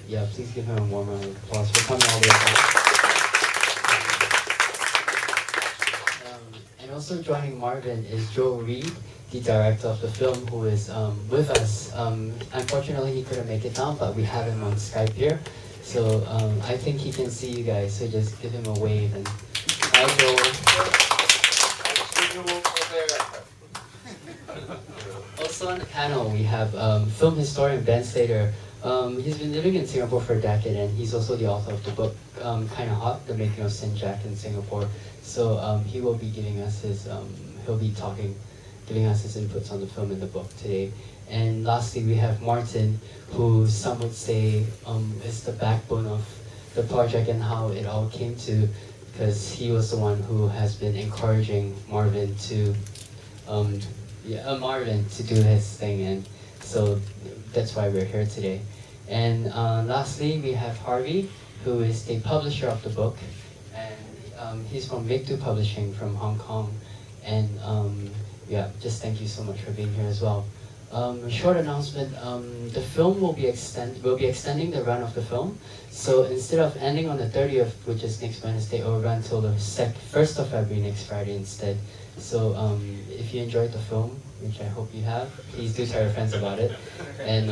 yeah, please give him a warm round of applause for coming all the way back. And also joining Marvin is Joe Reed, the director of the film, who is with us. Unfortunately, he couldn't make it down, but we have him on Skype here. So I think he can see you guys, so just give him a wave. And hi, Joe. Also on the panel, we have film historian Ben Slater. He's been living in Singapore for a decade, and he's also the author of the book Kinda Hot, The Making of Sin Jack in Singapore. So he will be giving us his, giving us his inputs on the film and the book today. And lastly, we have Martin, who some would say is the backbone of the project and how it all came to, because he was the one who has been encouraging Marvin to do his thing, and so that's why we're here today. And lastly, we have Harvey, who is the publisher of the book, and he's from Make Do Publishing from Hong Kong. And yeah, just thank you so much for being here as well. Short announcement: the film will be extending the run of the film. So instead of ending on the 30th, which is next Wednesday, it will run till the 1st of February, next Friday instead. So if you enjoyed the film, which I hope you have, please do tell your friends about it. And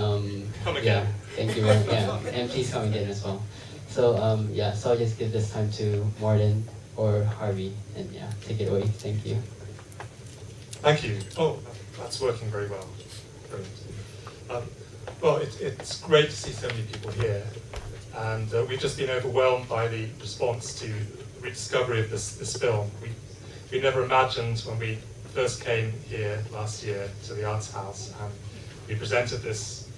yeah, thank you very much. Yeah, and please come again as well. So yeah, so I'll just give this time to Martin or Harvey, and yeah, take it away. Thank you. Thank you. Oh, that's working very well. Brilliant. Well, it's great to see so many people here, and we've just been overwhelmed by the response to the rediscovery of this film. We never imagined when we first came here last year to the Arts House, and we presented this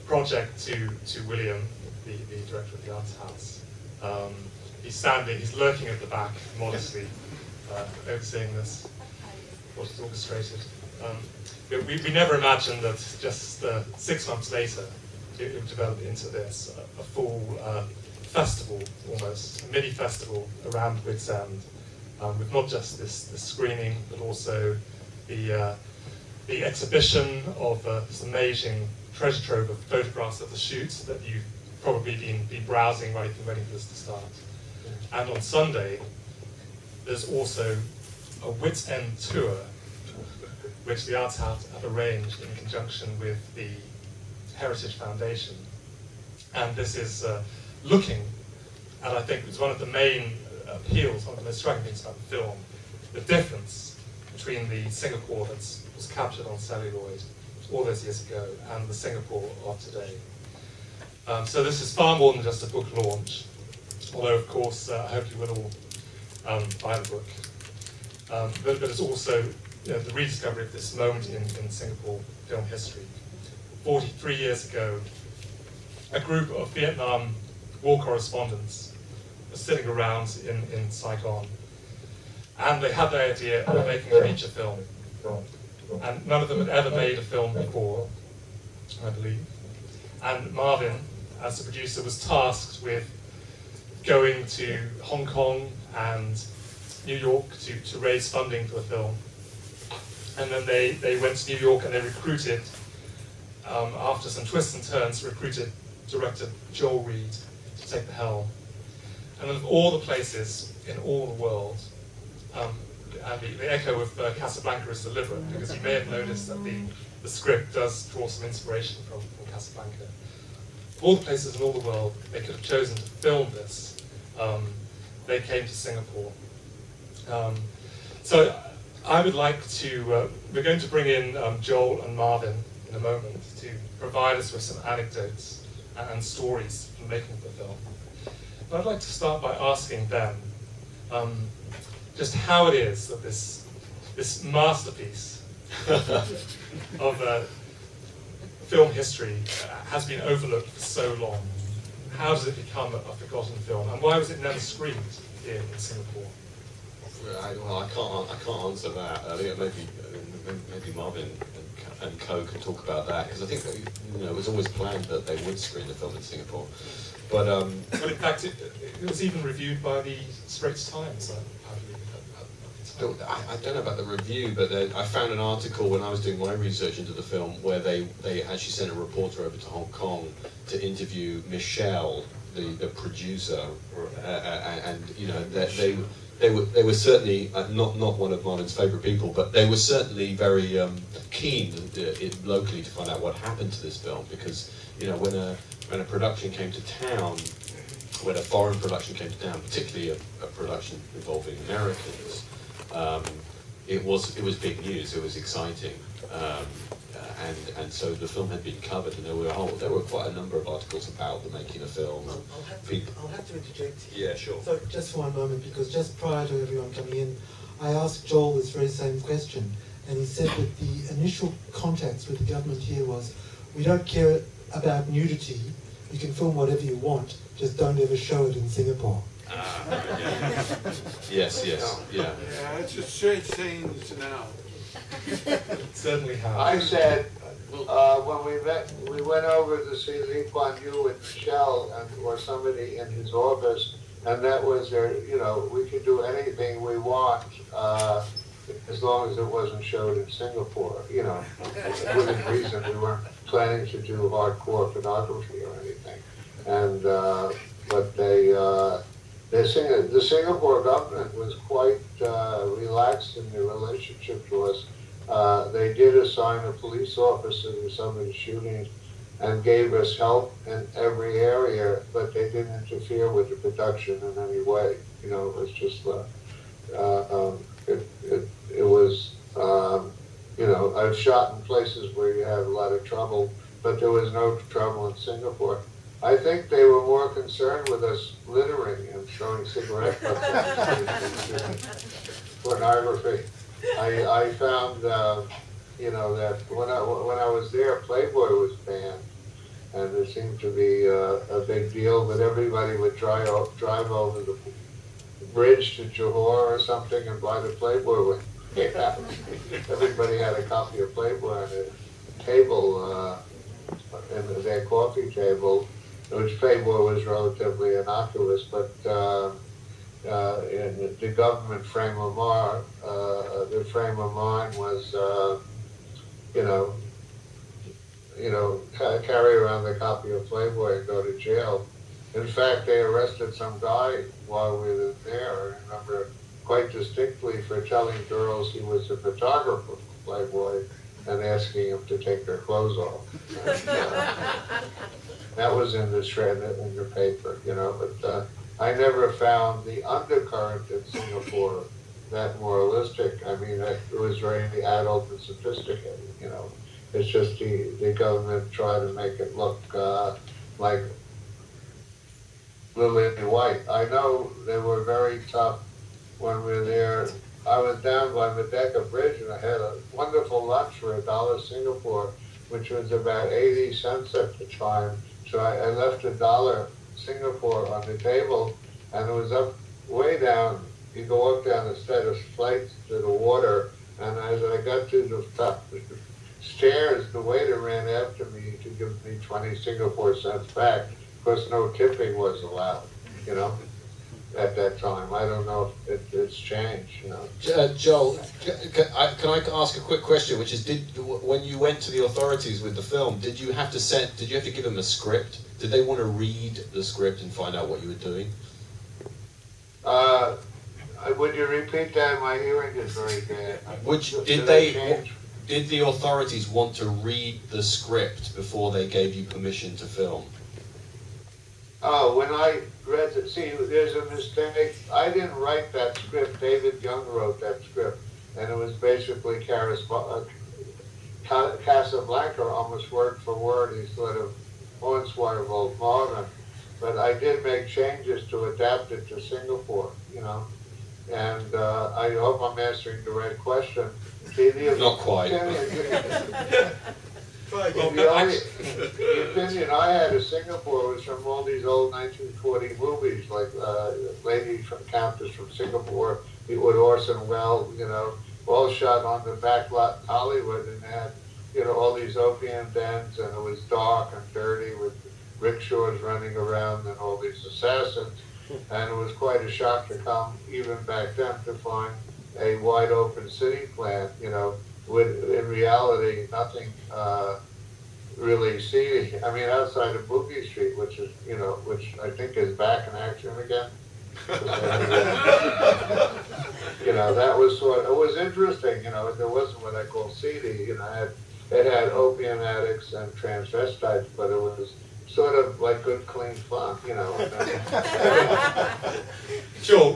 project to William, the director of the Arts House. He's lurking at the back modestly, overseeing this, what is orchestrated. We never imagined that just 6 months later it would develop into this, a full festival, almost, a mini festival around Wits End, with not just this screening, but also the exhibition of this amazing treasure trove of photographs of the shoots that you've probably been browsing while you've been waiting for this to start. And on Sunday, there's also a Wits End tour, which the Arts House have arranged in conjunction with the Heritage Foundation. And this is looking at, I think, it's one of the main appeals, one of the most striking things about the film, the difference between the Singapore that was captured on celluloid all those years ago and the Singapore of today. So this is far more than just a book launch, although of course I hope you will all buy the book. But it's also the rediscovery of this moment in Singapore film history. 43 years ago, a group of Vietnam war correspondents were sitting around in Saigon, and they had the idea of making a feature film. And none of them had ever made a film before, I believe. And Marvin, as the producer, was tasked with going to Hong Kong and New York to raise funding for the film. And then they went to New York and they recruited, after some twists and turns, recruited director Joel Reed to take the helm. And of all the places in all the world, and the echo of Casablanca is deliberate, because you may have noticed that the script does draw some inspiration from Casablanca. Of all the places in all the world they could have chosen to film this, they came to Singapore. So I would like to, we're going to bring in Joel and Marvin in a moment to provide us with some anecdotes and stories from making of the film. But I'd like to start by asking them just how it is that this masterpiece of film history has been overlooked for so long. How does it become a forgotten film, and why was it never screened here in Singapore? Well, I can't answer that. I think maybe Marvin and Co can talk about that, because I think that, it was always planned that they would screen the film in Singapore. But in fact, it was even reviewed by the Straits Times, I believe, at the I don't know about the review, but I found an article when I was doing my research into the film where they actually sent a reporter over to Hong Kong to interview Michelle, the producer, and you know they were certainly not one of Marvin's favourite people, but they were certainly very keen locally to find out what happened to this film, because you know when a production came to town, when a foreign production came to town, particularly a production involving Americans, it was big news. It was exciting, and so the film had been covered, and there were quite a number of articles about the making of film. I'll have to interject here. Yeah, sure. So just for one moment, because just prior to everyone coming in, I asked Joel this very same question, and he said that the initial contacts with the government here was, we don't care about nudity, you can film whatever you want, just don't ever show it in Singapore. Yes, yeah. Yeah, it's a strange change now. Certainly have. I said, when we went over to see Lee Kuan Yew with Michelle or somebody in his office, and that was their, you know, we could do anything we want as long as it wasn't showed in Singapore, you know, within reason. We weren't planning to do hardcore pornography or anything. And, but the Singapore government was quite relaxed in their relationship to us. They did assign a police officer to some of the shootings and gave us help in every area, but they didn't interfere with the production in any way. You know, it was just, it was, you know, I've shot in places where you have a lot of trouble, but there was no trouble in Singapore. I think they were more concerned with us littering and throwing cigarette butts in pornography. I found, you know, that when I was there, Playboy was banned, and it seemed to be a big deal. But everybody would drive over the bridge to Johor or something and buy the Playboy. Yeah. Everybody had a copy of Playboy on a table, in their coffee table, which Playboy was relatively innocuous, but in the government frame of mind, the frame of mind was, you know, carry around the copy of Playboy and go to jail. In fact, they arrested some guy while we were there, I remember quite distinctly, for telling girls he was a photographer for Playboy and asking them to take their clothes off. And, that was in the shred in the paper, you know, but I never found the undercurrent in Singapore that moralistic. I mean, it was very adult and sophisticated, you know. It's just the government tried to make it look like Lily White. I know they were very tough when we were there. I was down by Merdeka Bridge and I had a wonderful lunch for $1 Singapore, which was about 80 cents at the time. So I left $1 Singapore on the table, and it was up way down. You go up down a set of flights to the water, and as I got to the top stairs, the waiter ran after me to give me 20 Singapore cents back. Of course, no tipping was allowed, you know, at that time. I don't know if it's changed, you know. Joel, can I ask a quick question, which is, when you went to the authorities with the film, did you have to give them a script? Did they want to read the script and find out what you were doing? Would you repeat that? My hearing is very bad. Did the authorities want to read the script before they gave you permission to film? Oh, when I read it, see, there's a mistake. I didn't write that script. David Young wrote that script, and it was basically Casablanca, almost word for word. He sort of Hornswoggle Marvin, but I did make changes to adapt it to Singapore, you know. And I hope I'm answering the right question. Not quite. The opinion I had of Singapore was from all these old 1940 movies, like Lady from Countess from Singapore, with Orson Welles, you know, all shot on the back lot in Hollywood, and they had, you know, all these opium dens, and it was dark and dirty with rickshaws running around and all these assassins. And it was quite a shock to come, even back then, to find a wide open city plan, with in reality nothing really seedy. I mean, outside of Boogie Street, which I think is back in action again. That was it was interesting, there wasn't what I call seedy, it had opium addicts and transvestites, but it was sort of like good, clean fun, Joel,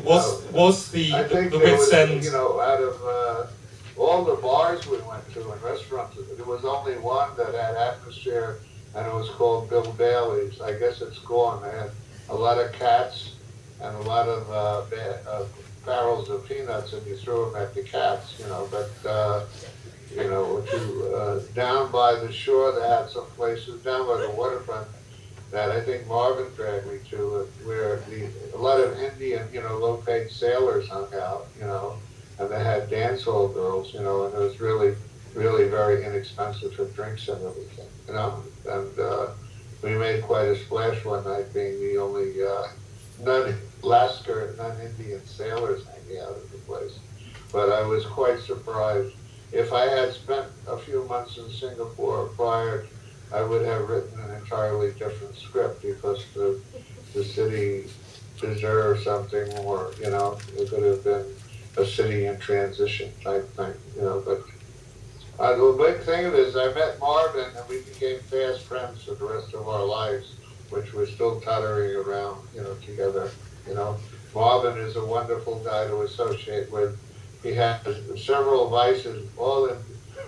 was the Wits End... out of all the bars we went to and restaurants, there was only one that had atmosphere, and it was called Bill Bailey's. I guess it's gone. They had a lot of cats and a lot of barrels of peanuts, and you threw them at the cats, down by the shore, they had some places down by the waterfront that I think Marvin dragged me to, where a lot of Indian, low-paid sailors hung out, and they had dance hall girls, and it was really, really very inexpensive for drinks and everything, and we made quite a splash one night, being the only non-Alaska, non-Indian sailors hanging out at the place. But I was quite surprised. If I had spent a few months in Singapore prior, I would have written an entirely different script, because the city deserves something more, it could have been a city in transition type thing, but the big thing is I met Marvin and we became fast friends for the rest of our lives, which we're still tottering around, together, Marvin is a wonderful guy to associate with. He has several vices, all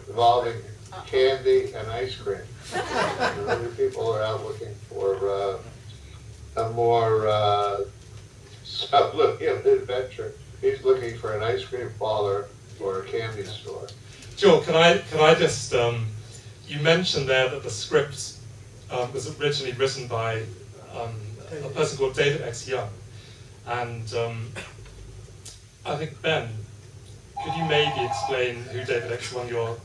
involving candy and ice cream. Other people are out looking for a more sublimate adventure. He's looking for an ice cream parlor or a candy store. Joel, can I just, you mentioned there that the script was originally written by a person called David X. Young. And I think, Ben, could you maybe explain who David X. Young was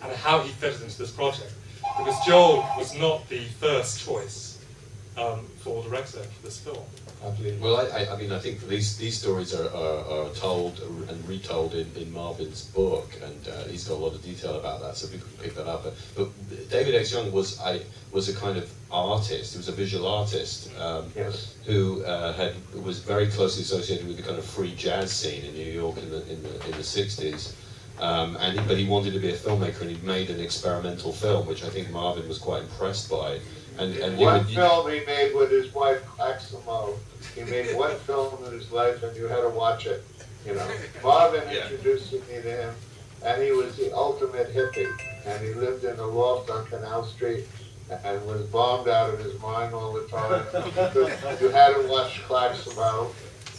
and how he fitted into this project? Because Joel was not the first choice for director for this film, I believe. Well, I mean, I think these stories are told and retold in Marvin's book, and he's got a lot of detail about that, so people can pick that up. But David X. Young was a kind of artist. He was a visual artist Yes. who was very closely associated with the kind of free jazz scene in New York in the 60s. But he wanted to be a filmmaker, and he made an experimental film, which I think Marvin was quite impressed by. One film he made with his wife, Aximo. He made one film in his life, and you had to watch it. Marvin introduced me to him, and he was the ultimate hippie. And he lived in a loft on Canal Street, and was bombed out of his mind all the time. You had to watch Claximo.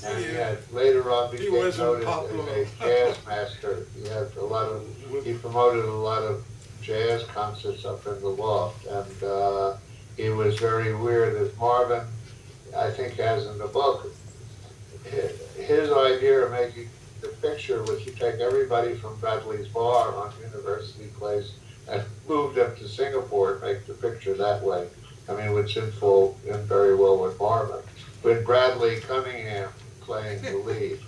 And later on became noted as a jazz master. He promoted a lot of jazz concerts up in the loft, and he was very weird. As Marvin, I think, has in the book, his idea of making the picture was to take everybody from Bradley's Bar on University Place and move them to Singapore and make the picture that way. I mean, which in very well with Marvin, with Bradley Cunningham playing the lead,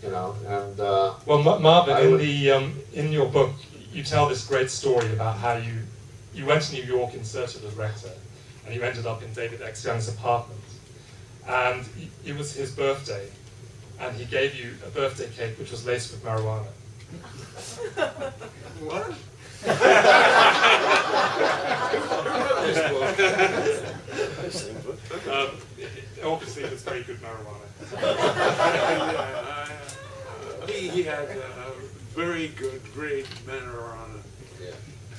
and well, Marvin, in your book, you tell this great story about how you went to New York in search of a director, and you ended up in David X. Young's apartment, and it was his birthday, and he gave you a birthday cake which was laced with marijuana. What? Obviously, it's very good marijuana. He had very good, great marijuana.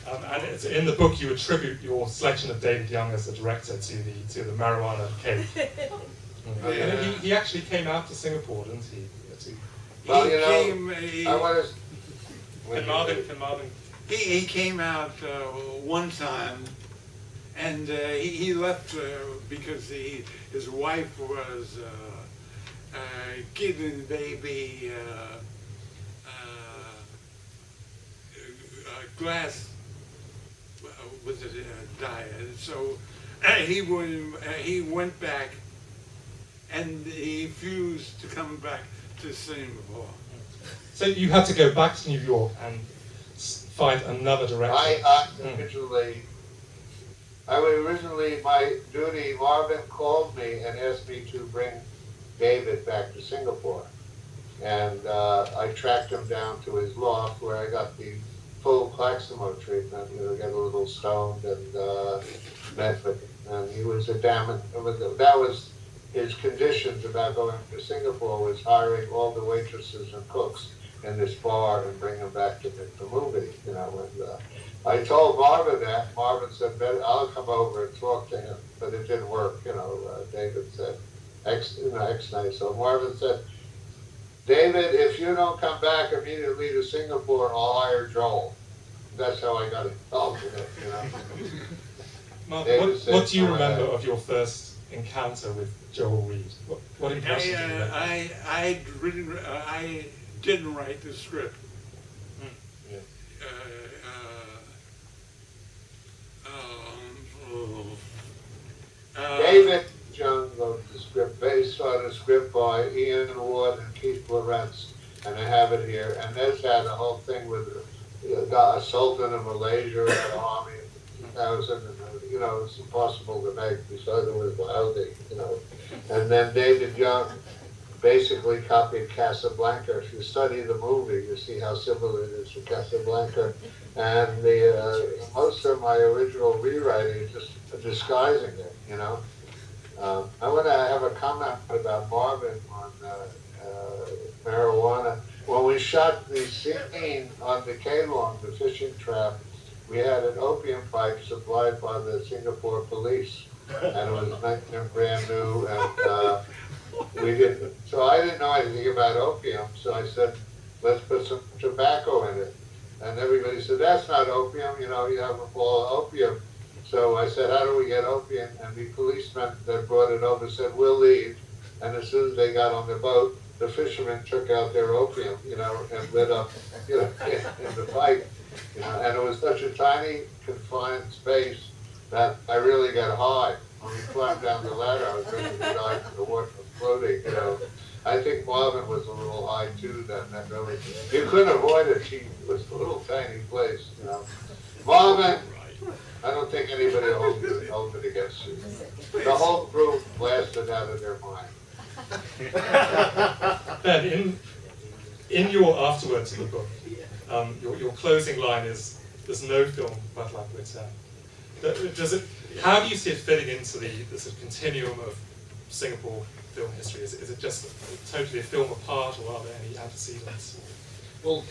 And it's, in the book, you attribute your selection of David Young as the director to the marijuana cake. And he actually came out to Singapore, didn't he? well, I want to. Can Marvin? He came out one time, and he left because his wife was giving the baby glass with the diet. So he went back, and he refused to come back to Singapore. So you had to go back to New York and find another director. My duty, Marvin called me and asked me to bring David back to Singapore. And I tracked him down to his loft where I got the full Claximo treatment, get a little stoned and met with him. And he was that was his conditions about going to Singapore, was hiring all the waitresses and cooks in this bar and bring them back to the movie, And I told Marvin that. Marvin said, I'll come over and talk to him. But it didn't work, David said, X night. So Marvin said, David, if you don't come back immediately to Singapore, I'll hire Joel. That's how I got involved in it, Mark, what do you remember of your first encounter with Joel Reed? What impressions did you make? I didn't write the script. Yeah. David Jones wrote the script based on a script by Ian Ward and Keith Lawrence, and I have it here. And this had a whole thing with a sultan of Malaysia and an army of 2,000, and it's impossible to make because it was lousy, And then David Young basically copied Casablanca. If you study the movie, you see how similar it is to Casablanca. And most of my original rewriting is just disguising it, I want to have a comment about Marvin on marijuana. When we shot the scene on the Keelong, the fishing trap, we had an opium pipe supplied by the Singapore police, and it was nice and brand new, and so I didn't know anything about opium, so I said, let's put some tobacco in it. And everybody said, that's not opium, you have a ball of opium. So I said, how do we get opium? And the policeman that brought it over said, we'll leave. And as soon as they got on the boat, the fishermen took out their opium, and lit up, in the pipe. And it was such a tiny, confined space that I really got high. When we climbed down the ladder, I was ready to die from the water floating, I think Marvin was a little high too then. That really, you couldn't avoid it. It was a little tiny place, Marvin, I don't think anybody holds it against you. The whole group blasted out of their mind. Ben, in your afterwords of the book, your closing line is, there's no film quite like Wits End. How do you see it fitting into the sort of continuum of Singapore film history? Is it just totally a film apart, or are there any antecedents? Well,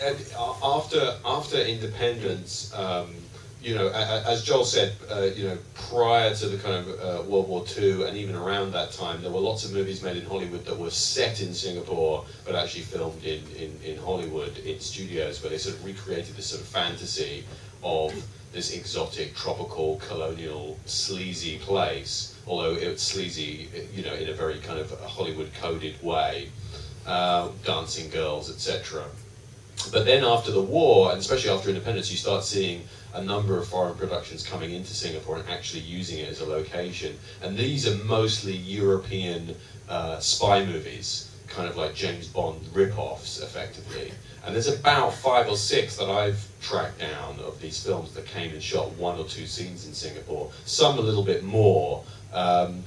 after independence, as Joel said, prior to the kind of World War II, and even around that time, there were lots of movies made in Hollywood that were set in Singapore, but actually filmed in Hollywood, in studios, where they sort of recreated this sort of fantasy of this exotic, tropical, colonial, sleazy place, although it's sleazy, in a very kind of Hollywood-coded way, dancing girls, etc. But then after the war, and especially after independence, you start seeing a number of foreign productions coming into Singapore and actually using it as a location. And these are mostly European spy movies, kind of like James Bond rip-offs, effectively. And there's about 5 or 6 that I've tracked down of these films that came and shot 1 or 2 scenes in Singapore, some a little bit more. And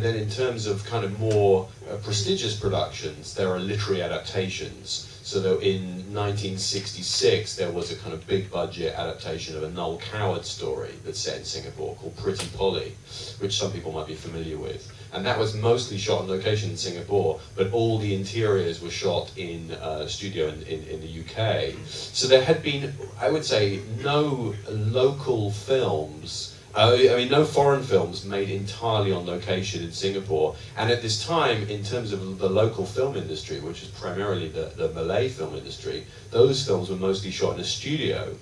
then in terms of kind of more prestigious productions, there are literary adaptations. So that in 1966, there was a kind of big budget adaptation of a Noel Coward story that's set in Singapore called Pretty Polly, which some people might be familiar with. And that was mostly shot on location in Singapore, but all the interiors were shot in a studio in the UK. So there had been, I would say, no local films, no foreign films made entirely on location in Singapore. And at this time, in terms of the local film industry, which is primarily the Malay film industry, those films were mostly shot in a studio.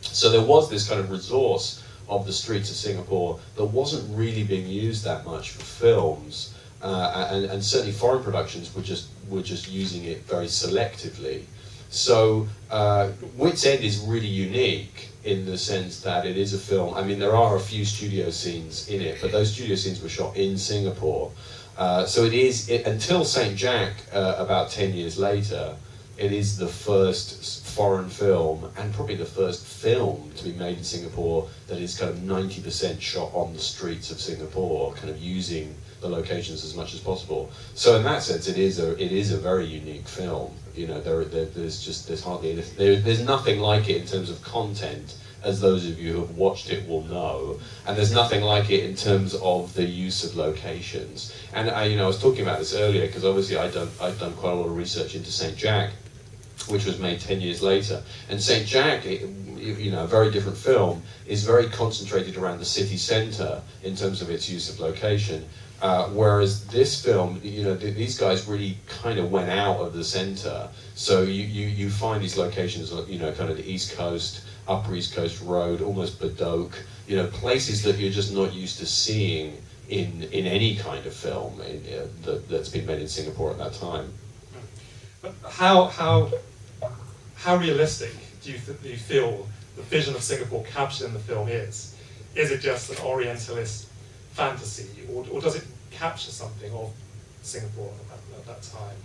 So there was this kind of resource of the streets of Singapore that wasn't really being used that much for films, and certainly foreign productions were just using it very selectively. So Wits End is really unique in the sense that it is a film. I mean, there are a few studio scenes in it, but those studio scenes were shot in Singapore. So it is, until St. Jack, about 10 years later, it is the first foreign film, and probably the first film to be made in Singapore that is kind of 90% shot on the streets of Singapore, kind of using the locations as much as possible. So in that sense, it is a very unique film. You know, there's nothing like it in terms of content, as those of you who have watched it will know, and there's nothing like it in terms of the use of locations. And I was talking about this earlier because obviously I've done quite a lot of research into St. Jack, which was made 10 years later. And St. Jack, a very different film, is very concentrated around the city centre in terms of its use of location. Whereas this film, these guys really kind of went out of the centre. So you find these locations, kind of the East Coast, Upper East Coast Road, almost Badoke, places that you're just not used to seeing in any kind of film that's been made in Singapore at that time. But how realistic do you feel the vision of Singapore captured in the film is? Is it just an Orientalist fantasy, or does it capture something of Singapore at that time?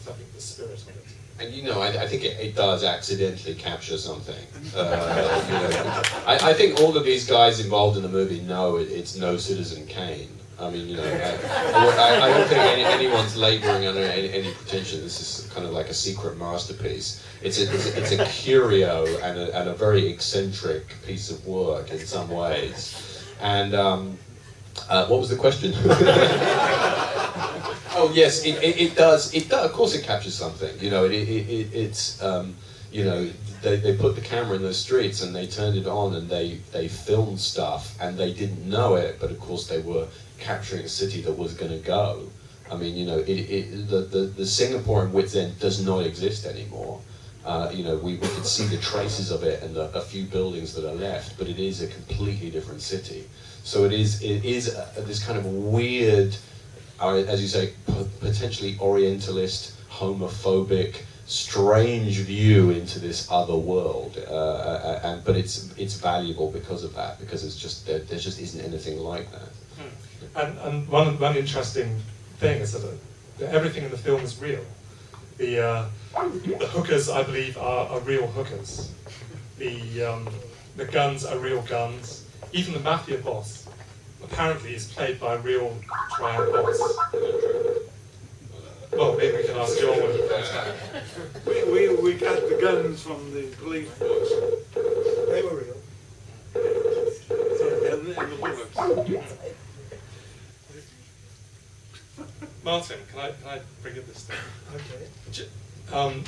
Something, the spirit of it. And I think it does accidentally capture something. I think all of these guys involved in the movie know it's no Citizen Kane. I mean, I don't think anyone's labouring under any pretension. This is kind of like a secret masterpiece. It's a curio and a very eccentric piece of work in some ways. And what was the question? Oh yes, it does. Of course, it captures something. They put the camera in those streets and they turned it on and they filmed stuff and they didn't know it, but of course they were capturing a city that was going to go. I mean, the Singapore and Wits End does not exist anymore. We can see the traces of it and a few buildings that are left, but it is a completely different city. So it is this kind of weird, as you say, potentially Orientalist, homophobic, strange view into this other world, but it's valuable because of that, because there just isn't anything like that. And one interesting thing is that everything in the film is real. The hookers, I believe, are real hookers. The guns are real guns. Even the mafia boss apparently is played by a real triad boss. Well, maybe we can ask John what he thinks that. We got the guns from the police force. They were real. And the bullets. Martin, can I bring up this thing? Okay.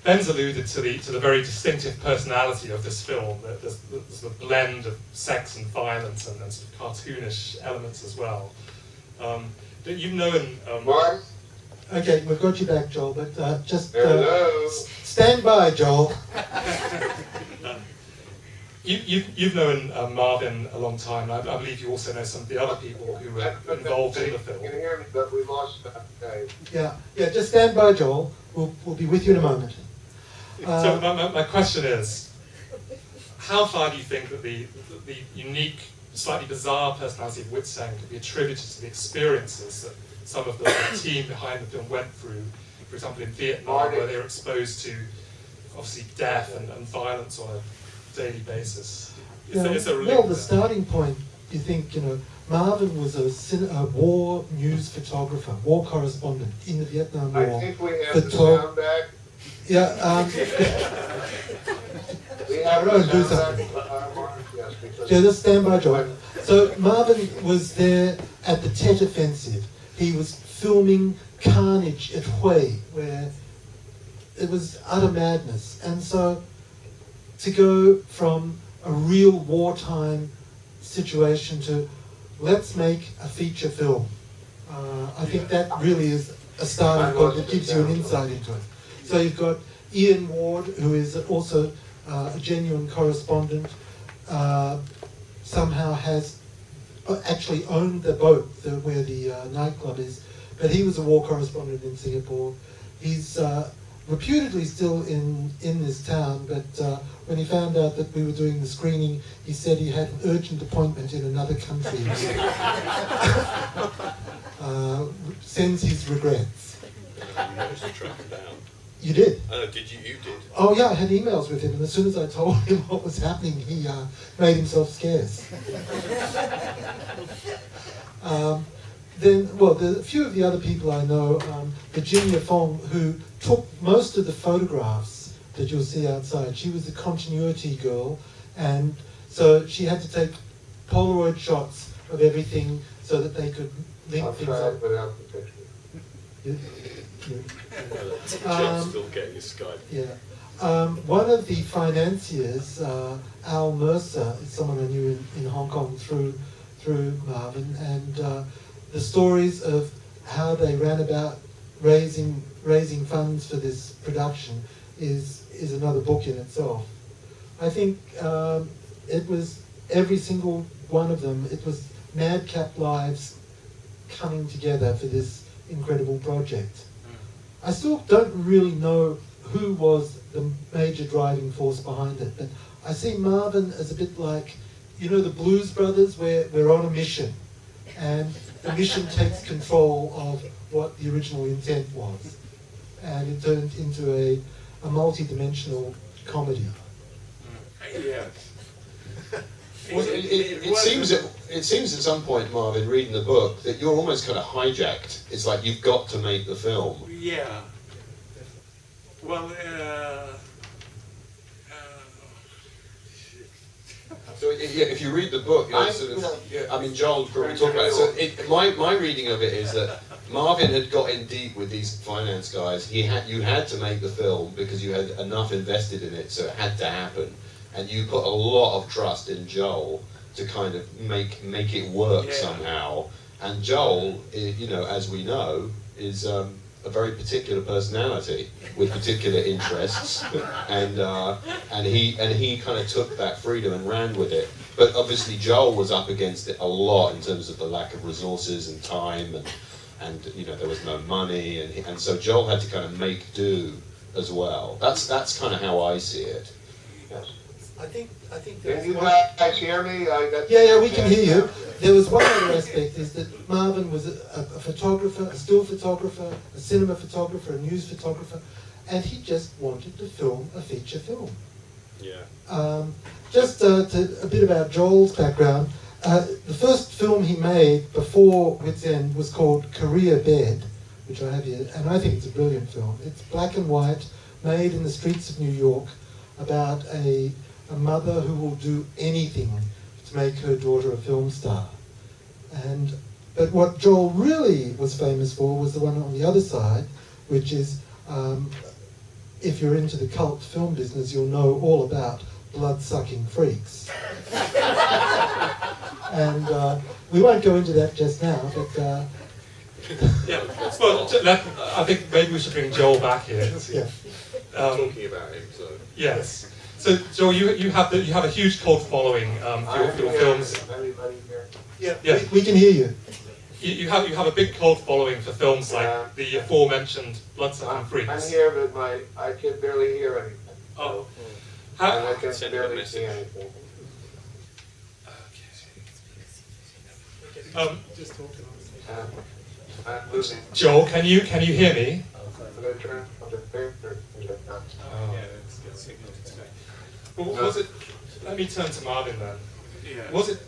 Ben's alluded to the very distinctive personality of this film. There's the blend of sex and violence and sort of cartoonish elements as well. You've known. Mark? Okay, we've got you back, Joel, but just Hello. stand by, Joel. You've known Marvin a long time. I believe you also know some of the other people who were involved in the film. You can hear me, but we lost that. Yeah, just stand by, Joel. We'll be with you in a moment. So my question is, how far do you think that the unique, slightly bizarre personality of Wits End could be attributed to the experiences that some of the team behind the film went through, for example in Vietnam, where they were exposed to obviously death and violence on a daily basis? Is there a link well, the there? starting point, you think, Marvin was a war news photographer, war correspondent in the Vietnam War. I think we have the sound back. Yeah, We have Aaron, the do sound something. back. Yes, because yeah, just stand by, Joel. So Marvin was there at the Tet Offensive. He was filming carnage at Hue, where it was utter madness. And so to go from a real wartime situation to let's make a feature film, I think that really is a starting point that gives you an insight into it. So you've got Ian Ward, who is also a genuine correspondent, somehow has actually owned the boat where the nightclub is, but he was a war correspondent in Singapore. He's reputedly still in this town, but when he found out that we were doing the screening, he said he had an urgent appointment in another country. Sends his regrets. You managed to track him down. You did? Did you? You did. Oh yeah, I had emails with him, and as soon as I told him what was happening, he made himself scarce. Then, well, a few of the other people I know, Virginia Fong, who took most of the photographs that you'll see outside. She was the continuity girl, and so she had to take Polaroid shots of everything so that they could link I'll things try up. it without the picture. John's still getting his Skype. Yeah. One of the financiers, Al Mercer, is someone I knew in Hong Kong through Marvin, and the stories of how they ran about raising funds for this production is another book in itself. I think it was every single one of them. It was madcap lives coming together for this incredible project. I still don't really know who was the major driving force behind it, but I see Marvin as a bit like, you know, the Blues Brothers, where we're on a mission, and the mission takes control of what the original intent was, and it turned into a multi-dimensional comedy. Yes. Well, it seems at some point, Marvin, reading the book, that you're almost kind of hijacked. It's like you've got to make the film. Yeah. Well, So if you read the book, you know, I mean, Joel probably talked about it. So my reading of it is that Marvin had got in deep with these finance guys. You had to make the film because you had enough invested in it, so it had to happen. And you put a lot of trust in Joel to kind of make it work somehow. And Joel, you know, as we know, is a very particular personality with particular interests, and he kind of took that freedom and ran with it. But obviously Joel was up against it a lot in terms of the lack of resources and time, and you know, there was no money, and so Joel had to kind of make do as well. That's kind of how I see it. Yes. I think Can you guys hear me? Yeah, we can hear you. There was one other aspect, is that Marvin was a photographer, a still photographer, a cinema photographer, a news photographer, and he just wanted to film a feature film. Yeah. Just a bit about Joel's background. The first film he made before Wits End was called Career Bed, which I have here, and I think it's a brilliant film. It's black and white, made in the streets of New York, about a mother who will do anything to make her daughter a film star. But what Joel really was famous for was the one on the other side, which is, if you're into the cult film business, you'll know all about blood-sucking freaks. And we won't go into that just now, but... Yeah, well, I think maybe we should bring Joel back here. Yeah. Talking about him, so... Yes. So, Joel, you have a huge cult following for your films. Anybody here? Yeah. We can hear you. You have a big cult following for films like the aforementioned Bloodsucking Freaks. I'm here, but I can barely hear anything. Oh. And How, I can barely see anything. I'm losing. Joel, can you hear me? I'm going to turn on the paper. Well, was it? Let me turn to Marvin then. yeah. Was it?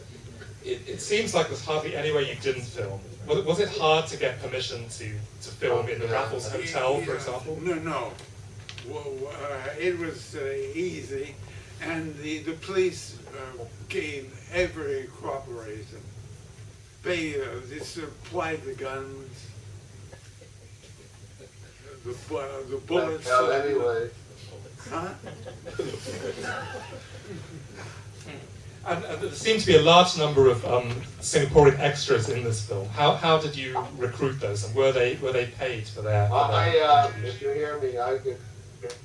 It seems like there's hardly any way you didn't film. Was it hard to get permission to film in the Raffles Hotel, for example? No. Well, it was easy, and the police gave every cooperation. They supplied the guns, the bullets. Well, anyway, Huh? And there seemed to be a large number of Singaporean extras in this film. How did you recruit those, and were they paid for their? if you hear me, I can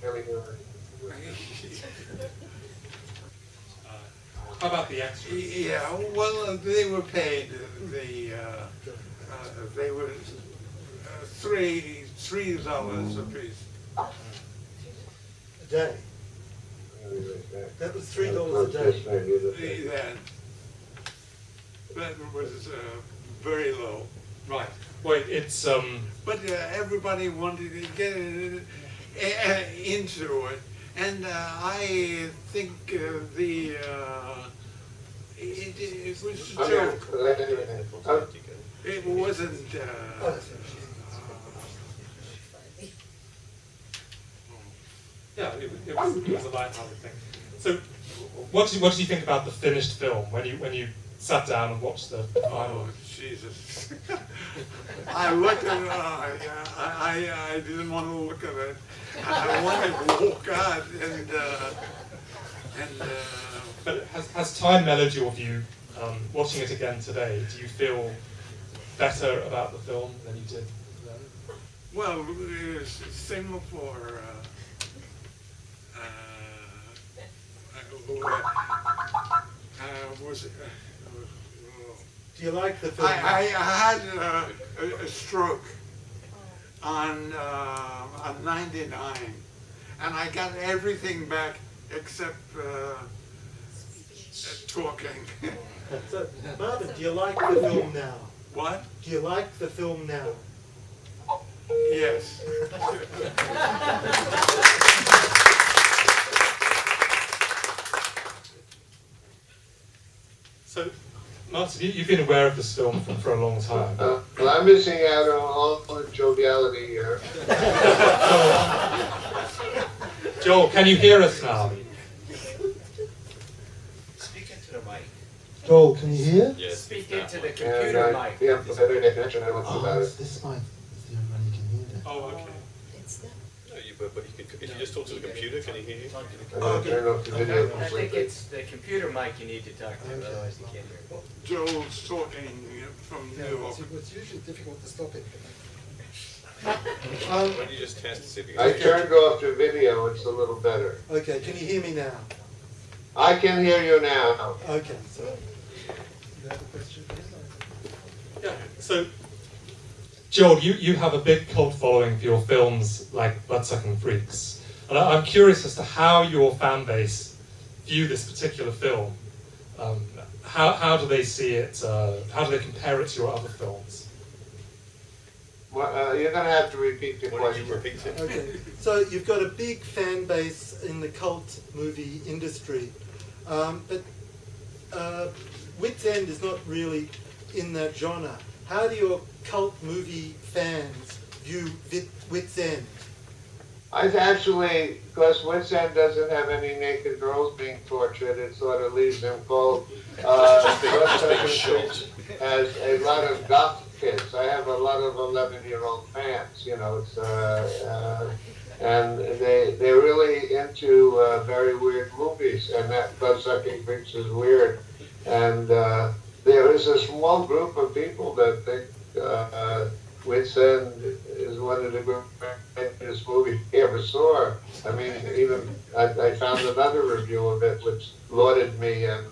barely hear anything. How about the extras? Yeah, well, they were paid. They were $3 a piece. A day. That was $3 a day. That was very low. Right. Well, it's But everybody wanted to get it. into it, and I think it was a joke. It wasn't. Yeah, it was a light-hearted thing. So, what did you think about the finished film when you sat down and watched the final? Oh, Jesus. I looked at it, I didn't want to look at it. I wanted to walk out and But has time mellowed your view? Watching it again today, do you feel better about the film than you did then? well, Singapore, was Do you like the film? I had a stroke on 99, and I got everything back except talking. So, Marvin, do you like the film now? What? Do you like the film now? Yes. So, Martin, you've been aware of this film for a long time. Well, I'm missing out on all the joviality here. Joel, can you hear us now? Speak into the mic. Joel, can you hear? Yes. Speak into the And computer mic. yeah, the better definition, I don't know Oh, about it's it. this mic. It's the only one you can hear that. Oh, okay. No, but if you just talk to the computer, can he hear you? I'm gonna turn off the video I think completely. it's the computer mic you need to talk to, Okay. otherwise you can't hear. Joel's talking from New York. It's usually difficult to stop it. Why don't you just test to see if you I can turned off the video, it's a little better. Okay, can you hear me now? I can hear you now. Okay, so. You have a question? Yeah. So, Joel, you have a big cult following for your films like Bloodsucking Freaks, and I'm curious as to how your fan base view this particular film. How do they see it? How do they compare it to your other films? Well, you're gonna have to repeat the Why don't you question. repeat it? Okay, so you've got a big fan base in the cult movie industry, but Wits End is not really in that genre. How do your cult movie fans view Wits End? I actually, because Wits End doesn't have any naked girls being tortured, it sort of leaves them cold. Just being shot. Has a lot of goth kids. I have a lot of 11-year-old fans, you know, it's, and they're really into very weird movies, and that Bloodsucking Freaks is weird. And there is a small group of people that think Wits End is one of the greatest movies he ever saw. I mean, even I found another review of it which lauded me, and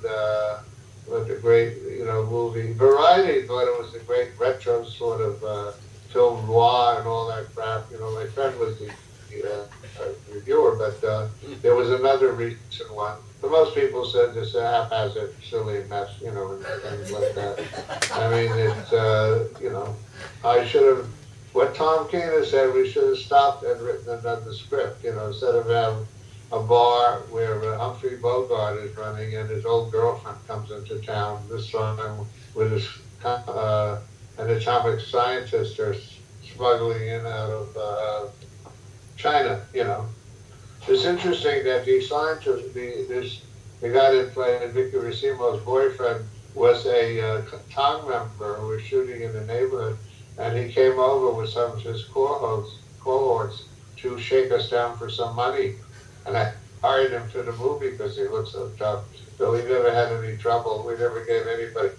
what a great, you know, movie. Variety thought it was a great retro sort of film noir and all that crap. You know, my friend was the reviewer, but there was another recent one. But most people said this haphazard, silly mess, you know, and things like that. I mean, it's, you know, I should have, what Tom Keener said, we should have stopped and written another script, you know, instead of having a bar where Humphrey Bogart is running and his old girlfriend comes into town, this time with his, an atomic scientist are smuggling in out of China, you know. It's interesting that the scientist, the guy that played Vicky Racimo's boyfriend was a Tong member who was shooting in the neighborhood, and he came over with some of his cohorts to shake us down for some money. And I hired him for the movie because he looked so tough. So we never had any trouble. We never gave anybody